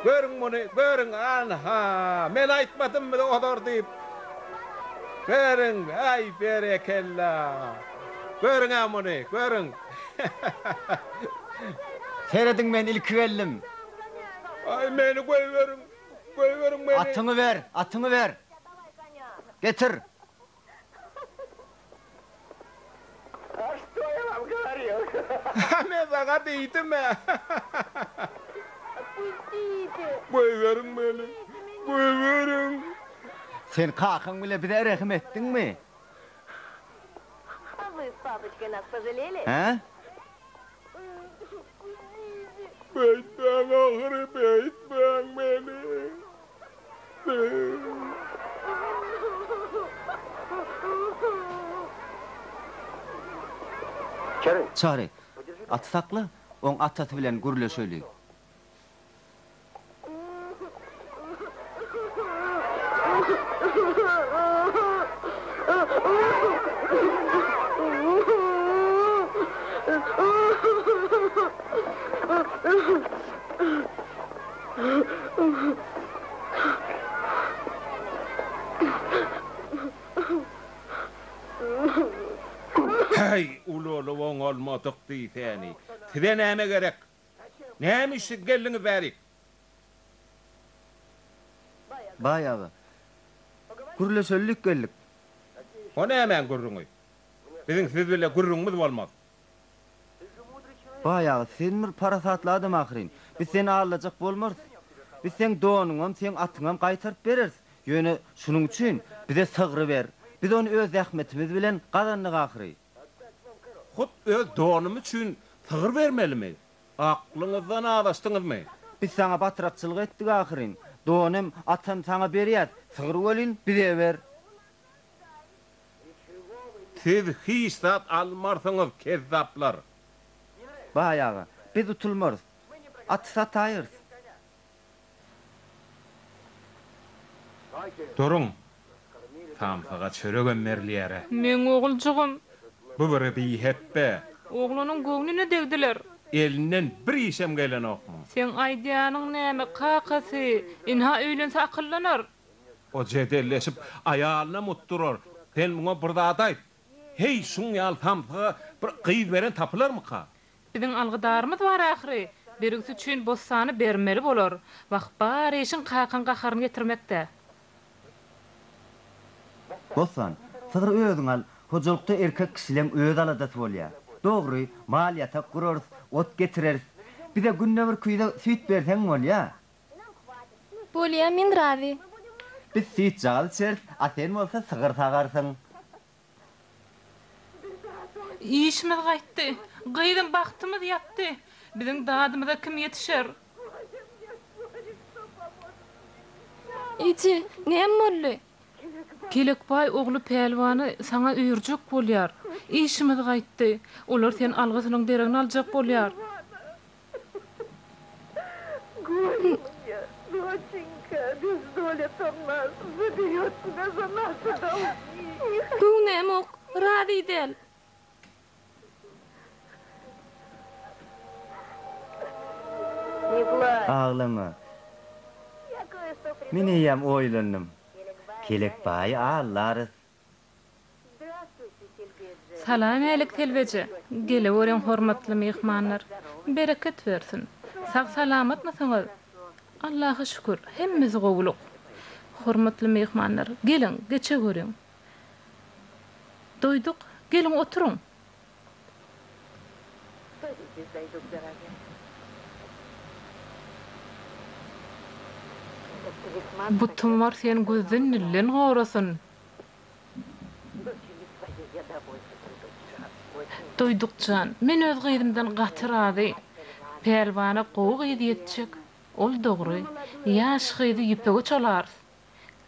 Görün bunu, görün anha. Men aytmadım mı odor deyip. Görün, ay berekella. Görün amını, görün. Seyredin men ilki vellim. Ay meni koyverin. Koyverin meni. Atını ver. Getir. Men sana deydim mi? Koyverin meni. Koyverin. Sen kalkın bile bir de rahim ettin mi? А вы с папочкой нас пожалели? He? Beytten ahırı beytten beni. Çare. Atı sakla. On atatı bilen gurule söylüyor. Hey, ulu on olmadık deyfeni. Tide näme gerek? Näme işit geldiňiz bärik? Bayağı. Gurule söylük geldik. O nämen gurruňy? Biziň siz bile gurruňmyz bolmaz. Bayağı sen bir parasatlı adam ahirin. Biz seni ağırlayacak bolmarız. Biz sen doğunuňam, sen atyňam gaýtaryp bereriz. Ýöne şunuň üçin bize sığırı ver. Biz onu öz ähmetimiz bilen gazandyk ahiry. Hut öz donum üçin sığır bermelimi? Aklyňyzdan adaşdyňyzmy? Biz sana batyrakçylyk etdik ahirin. Doğunum atam sana berýär. Sığır bolyn bize ver. Siz hisat almarsyňyz kezzaplar. Bayağı. Biz utulmarız. At satayırız. Durun. Tamsaga çöregen merliýär. Men oğulcugum. Bu biri biheppe. Oğlunun göwnüne degdiler. Elinden bir işem gelen okmu. Sen aýdýanyň näme kakasy? Inha öýlense akyllanar. O jedelleşip ayalına mutturur. Sen muňa bir zat aýt. Hey şuň ýal tamsaga bir gyýz beren tapylarmy ka? Biziň algydarymyz bar ahyry. Berigisi üçin bossany bermeli bolar. Wagt bar eşin kakan gaharyny getirmekde. Bossan, sığır özüň al. Hojulukda erkek kişilen öz aladat bolýar. Dogry, mal ýatak gurarys, ot getireriz. Bize günne bir küýde süýt berseň bolýar. Bolýar, men razy. Biz süýt jagal içeriz, a sen bolsa sığır sagarsyň. İşimiz gaýtdy. Gyýdym bagtymyz ýatdy. Biziň dadymyza kim ýetişer? İçi, näme boldy? Kelekbay oglu pelwany sana üýürjek bolýar. İşimiz gaýtdy. Olar sen algysynyň deregini aljak bolýar. Гостя, доченька, бездоля-то нас заберет тебя за наши долги. Bu näme ok? Razy del. Не плачь, Ağlama. я кое-что Men ýam oýlanyp. Kelek baý ağlarys. Здравствуйте, Сельбеджи. Salam elik telbeje. Geleweren hormatly mehmanlar. Bereket versin. Sag salamatmysyňyz? Allaha şükür, hemmiz gowuluk. Hormatly mehmanlar, gelin, geçe görüň. Doýduk, gelin oturuň. Садитесь, зайду к дороге. Bu tumar sen gözden nillen gorasyn. Doýdukçan, men öz gyýdymdan gatyrady. Pelwana gowy gyýdy ýetjek. Ol dogry, ýaş gyýdy ýüpege çalar.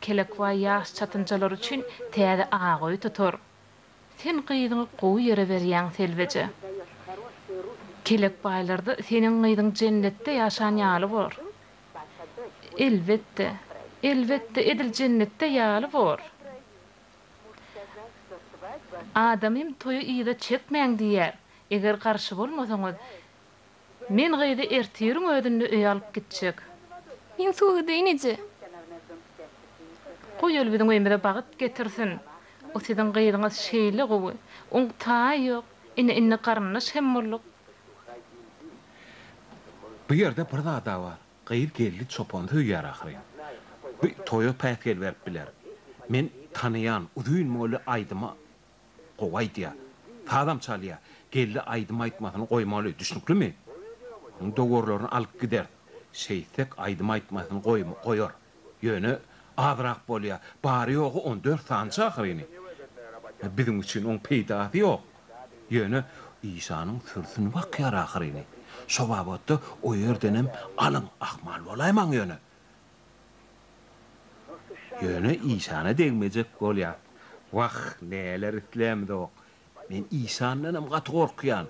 Kelek we ýaş çatynjalar üçin täze agoý tutur. Sen gyýdyňy gowy ýere berýän selbeje. Kelek baýlarda seniň gyýdyň jennetde ýaşan ýaly bor. Elbette, elbette edil jennetde ýaly bor. Adamym toýu ýyda çekmeň diýär. Eger garşy bolmasaňyz, Men gıydy ertiýirin ödünni öýe alyp gitjek. Men suwdy iniji. Goýul biziň öýümde bagyt getirsin. O siziň gıydyňyz şeýle gowy. Oň taý ýok. Inne garynlaş hem bolluk. Bu yerde bir da var. Gıyır geldi çopan hüyar ahiryn. Bu toyu päkel berip biler. Men tanıyan uzun moly aydyma gowaý diýär. Tadam çalýar. Geldi aydyma aýtmasyny goýmaly, düşnükmi? Oň dogorlaryny alyp gider. Şeýtek aydyma aýtmasyny goýar. Ýöne azrak bolýar. Bary ýogy 14 sança ahiryn. Bizim üçin oň peýdasy ýok. Ýöne İsa'nın sürtünü bakýar ahiryn. Şobabotda o yerdenem alın ahmal bolaýman ýöne. Ýöne İsa'na degmejek bolýar. Wah, neler itlemdi o. Men İsa'ndan gat gorkýan.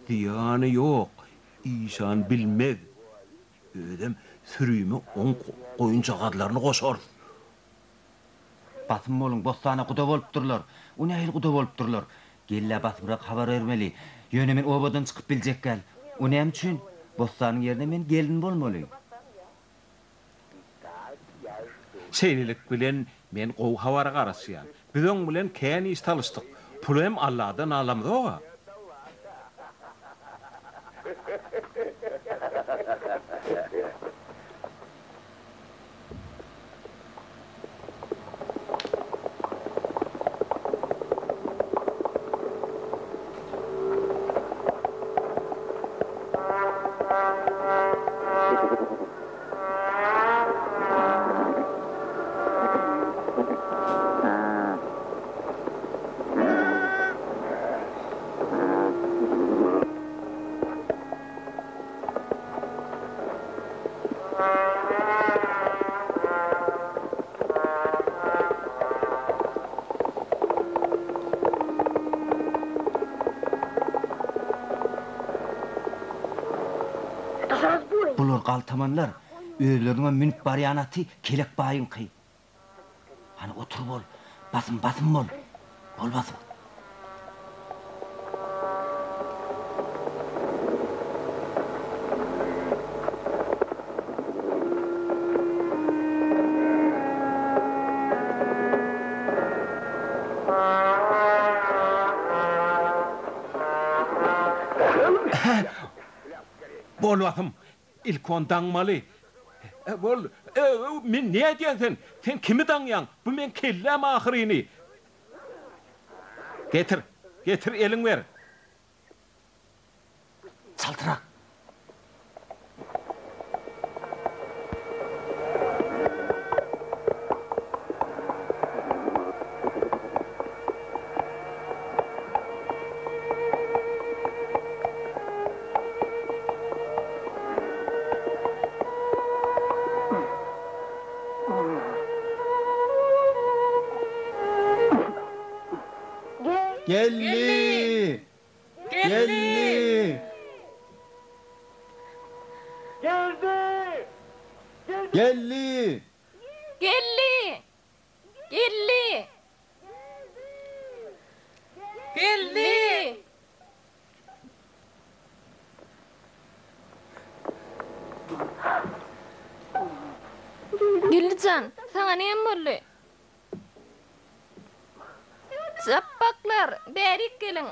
Diýany ýok. İsa'ny bilmez. Ödem sürüými oň goýunçagadlaryny goşar. Basym bolun, bostana guda bolupdurlar. O nähil guda bolupdurlar. Gelle basymrak habar bermeli. Ýöne men obadan çykyp biljek gel. O näme üçin? Bostanyň ýerine men gelin bolmaly. Şeýlelik bilen men gow hawara garaşýan. Biziň bilen kän iş talışdyk. Pul hem Allahdan alamdy oga. Bular galtamanlar, öýlerine minip barýanaty kelek baýynky. Hani otur bol, basym bol. Bol basym. Bol basym. İlk on daňmaly. Bol, men ne diýersin? Sen kimi daňýan? Bu men kellem ahiryny. Getir eliň ber. Çaltyrak. Gelli! Gelli! Geldi! Gelli! Gelli! Gelli! Gelli! Gellican, sana näme boldy? Zappaklar, berik gelin.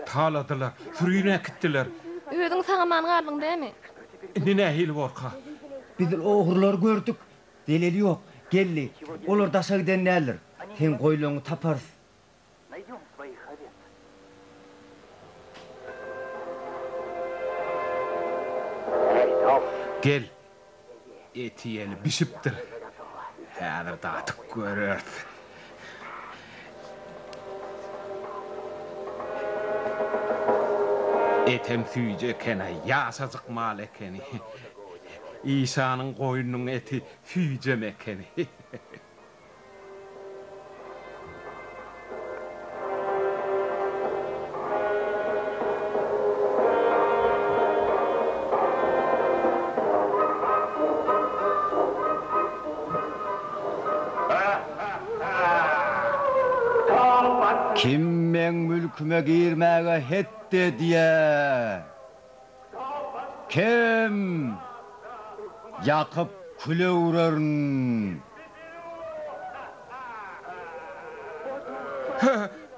Taladylar, sürüýüne gitdiler. Öýüň saňaman garlyň dämi? Nine hil borka. Biz oğurlar gördük. Delili yok. Gelli. Olur daşa giden näler? Sen goýluňy taparys. Gel. Etiyeli bişipdir. Häzir datyp görür. Etem süýje kene ýasazyk mal ekeni. İsa'nın goýunyň eti süýje mekeni. Kimmeň mülk hükme girmeye hette diye. Kim? Yakıp küle uğrarın.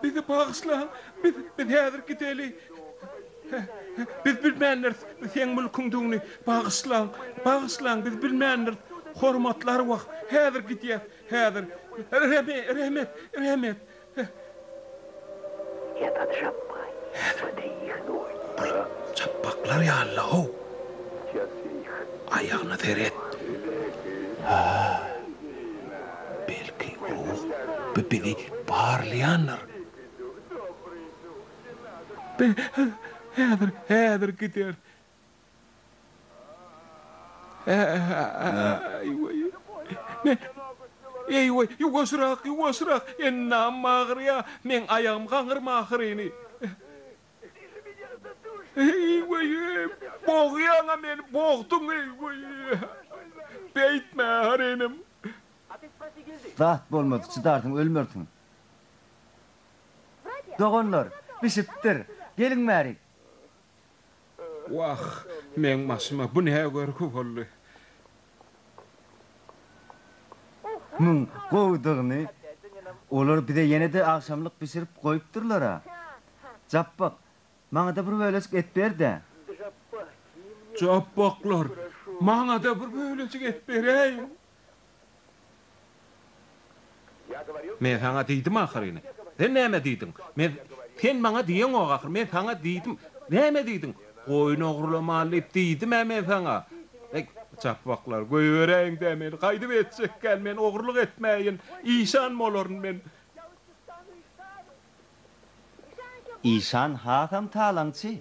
Bizi bağışlan, biz häzir gideli. Biz bilmänler, sen mülküňdiňi bağışlan, biz bilmänler. Hormatlar waq, häzir gidýär, häzir. Rahmet. Çapaklar ya Allah. Ayağına teret. Belki o beni bağırlayanlar. Häzir gider. Eyvay, yuvasırak, ennam mağır ya, men ayağım kanırma ahirini. Eyvay, boğuyana men, boğdun eyvay. Beytme ahirinim. Rahat bolmadı, çıdartın, ölmörtün. Doğanlar, bişiptir, gelin märik. Vah, men masıma bu ne görkü oldu. Mün qoğduğunu, olar bir de yine de akşamlık pişirip koyupdurlar ha. Cappaq, maňa da bir bölecik et ber de. Cappaqlar, maňa da bir bölecik et bereýin. Men sana diýdim ahyryny. Sen näme diýdin? Sen maňa diýen o ahyr, men sana diýdim. Näme diýdin? Goýun oğurlamalyp diýdim men sana. Çapaklar göýbereň demen, gaýdyp etjek gel men oğurluk etmeýin. İşan bolaryn men. İşan hakam talaňçy.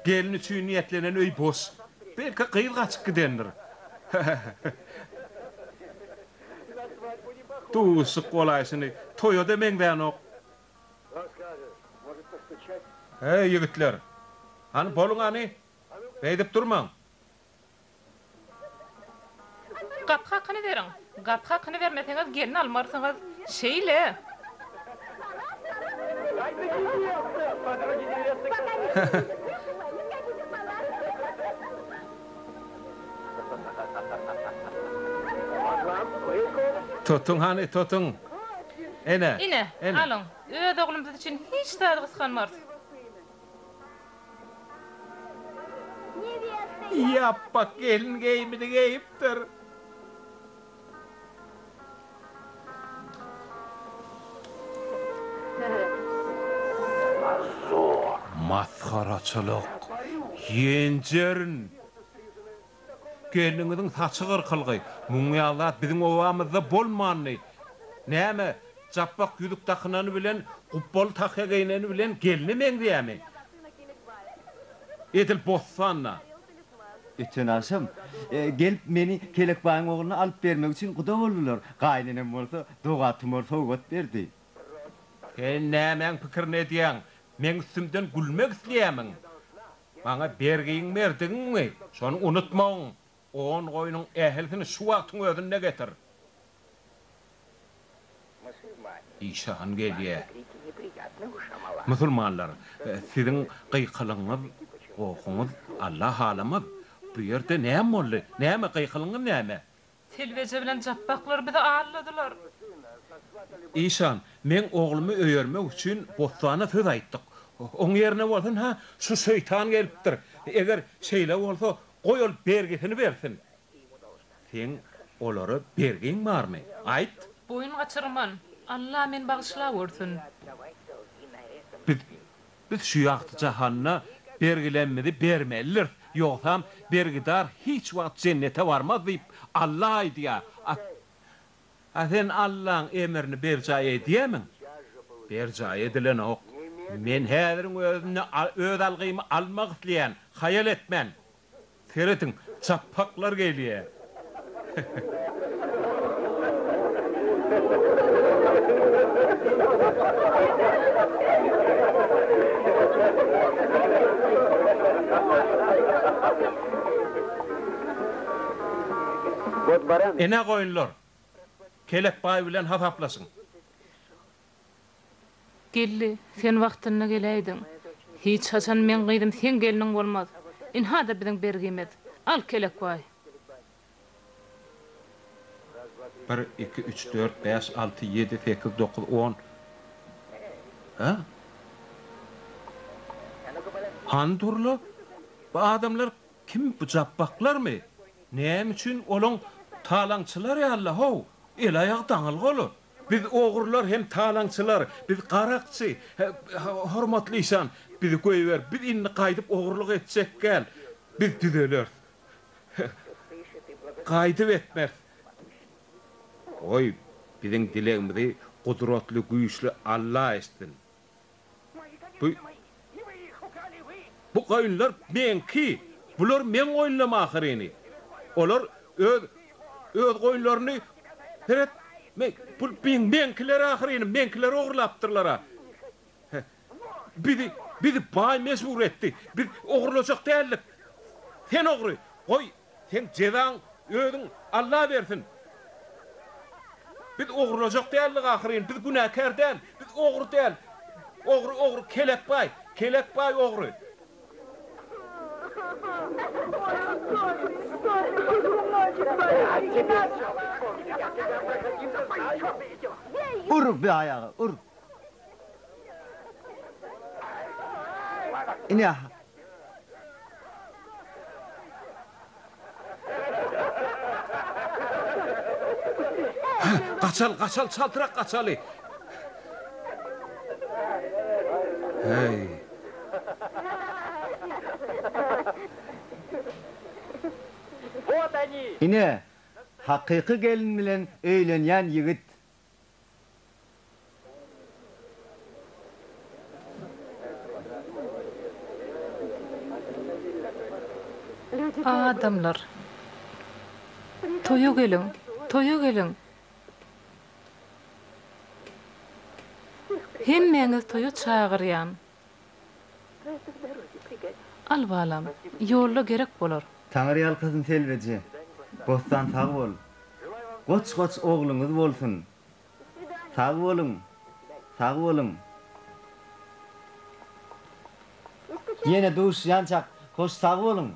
Gelin üçün niyetlenen öy boş. Belki kıyıl kaçık gidendir. Tuğusuk kolaysını toyo demengden ok. Hey yigitler. Hani bolun hani? Beydip durman. Gap hakkını verin. Gap hakkını vermeseniz gelin almarsınız. Şeyle. Tutun hani tutun. Ine, alın. Öz oğlumuz için hiç daha kıskanmaz. Yap bak gelin giyimini giyiptir. Maskaraçılık, yencerin. Geliniňiň saçy gyrkylgy, muňyalat biziň owamyzda bolmanly. Näme? Çappak ýüzük takynany bilen, gubbal takya geýneni bilen gelini meňdiýämi? Edil bossanna. Üçün aşım, gelip meni Kelekbaýyň oğluna alıp bermek için guda boldular. Gaýninem bolsa, dogatym bolsa ogat berdi. Sen nämeň pikirini edýäň? Men üstümden gülmek isleýämiň. Maňa bergiň berdiňmi? Şonu unutmaň. On goýunyň ählisini şu wagtyň özünde getir. İşan gelýär. Musulmanlar, siziň gıykylyňyz, gokuňyz Allah alamy. Bu ýerde näme boldy? Näme gıykylyňyz näme? Telveje bilen çapaklar bizi ağırladılar. İşan, men oğlumu öýermek üçin bostana söz aýtdyk. Oň ýerine bolsun ha, şu şeytan gelipdir. Eger şeýle bolsa, goýul bergisini bersin. Sen olary bergiň barmy? Aýt. Boyun gaçyrman. Allah men bagışlap ursun. Biz şu ýagty jahanna bergilenmedi bermeliler. Ýoksam bergidar hiç wagt jennete barmaz diýip Allah aýdýar. Sen Allah'ın emrini bercaý edýämiň? berca edilen ok. Men häzirin özüne öz algymy almak isleýän, hayal etmän. Seretin çapaklar gelýär. Ene goýunlar. Kelek baý bilen hasaplasyn. Gelli, sen wagtyna geleýdin. Hiç haçan men gyýdym sen gelniň bolmaz. In hada biziň bergimet. Al kelek baý. 1, 2, 3, 4, 5, 6, 7, 8, 9, 10. Ha? Handurlu? Bu adamlar kim bu jabbaklarmy? Näme üçin olaň talaňçylar ýaly how? El aýag daňyl golar. Biz ogurlar hem talaňçylar, biz garakçy, hormatly insan, biz goýber, biz inni gaýdyp ogurluk etsek gel. Biz düzeler. Gaýdyp etmer. Oy, biziň dilegimizi gudratly, güýçli Allah estin. Bu goýunlar menki, bular men oýnlamagyryny. Olar öz goýunlaryny heret bu benkiler ahyryny benkiler ogurlapdyrlar. Bizi baý mesur etdi. Biz ogurlajak däldik. Sen ogry, goý, sen jezaň özüň Allah bersin. Biz ogurlajak däldik ahyryny, biz günäkär däl, biz ogur däl. Ogry kelek baý ogry. Ur bir ayağı, ur. İne. Kaçal, çaltırak kaçalı. Hey. İne. Hakyky gelin bilen öýlenýän ýigit. Adamlar. Toýa gelin. Hemmeňiz toýa çagyrýan. Al balam, ýolda gerek bolar. Taňry ýalkysyn selbeji. Bostan sag bol. Goç ogluňyz bolsun. Sag bolun. Ýene duş ýançak, hoş sag bolun.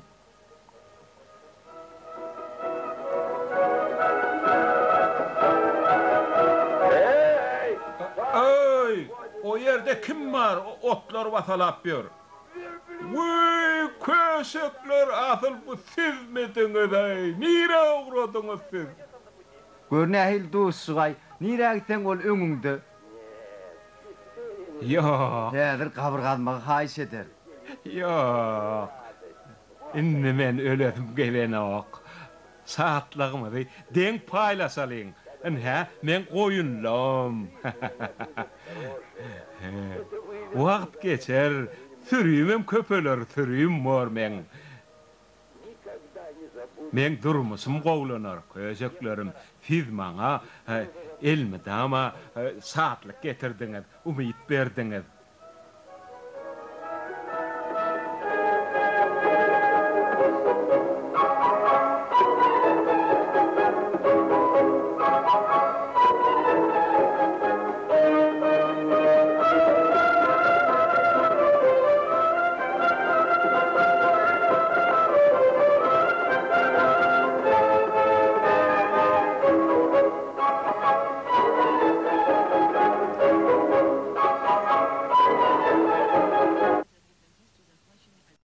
O yerde kim var? Otlar vasalap ýör. Vay köşekler asıl bu siz midiniz ey? Nire uğradınız siz? Görnähil duş-suğay, nire gitsen ol öňüňde. Yok. Häzir kaburgadmagy haýyş eder. Yok. Inni men öledim gelene ok. Saatlygymyzy deň paýlasalyň. Men goýunlam. Wagt geçer. Sürüyüm köpeler, sürüyüm mor men. Men durmuşum gowlanar, köjeklerim, siz maňa elmidama saatlyk getirdiňiz, umyt berdiňiz.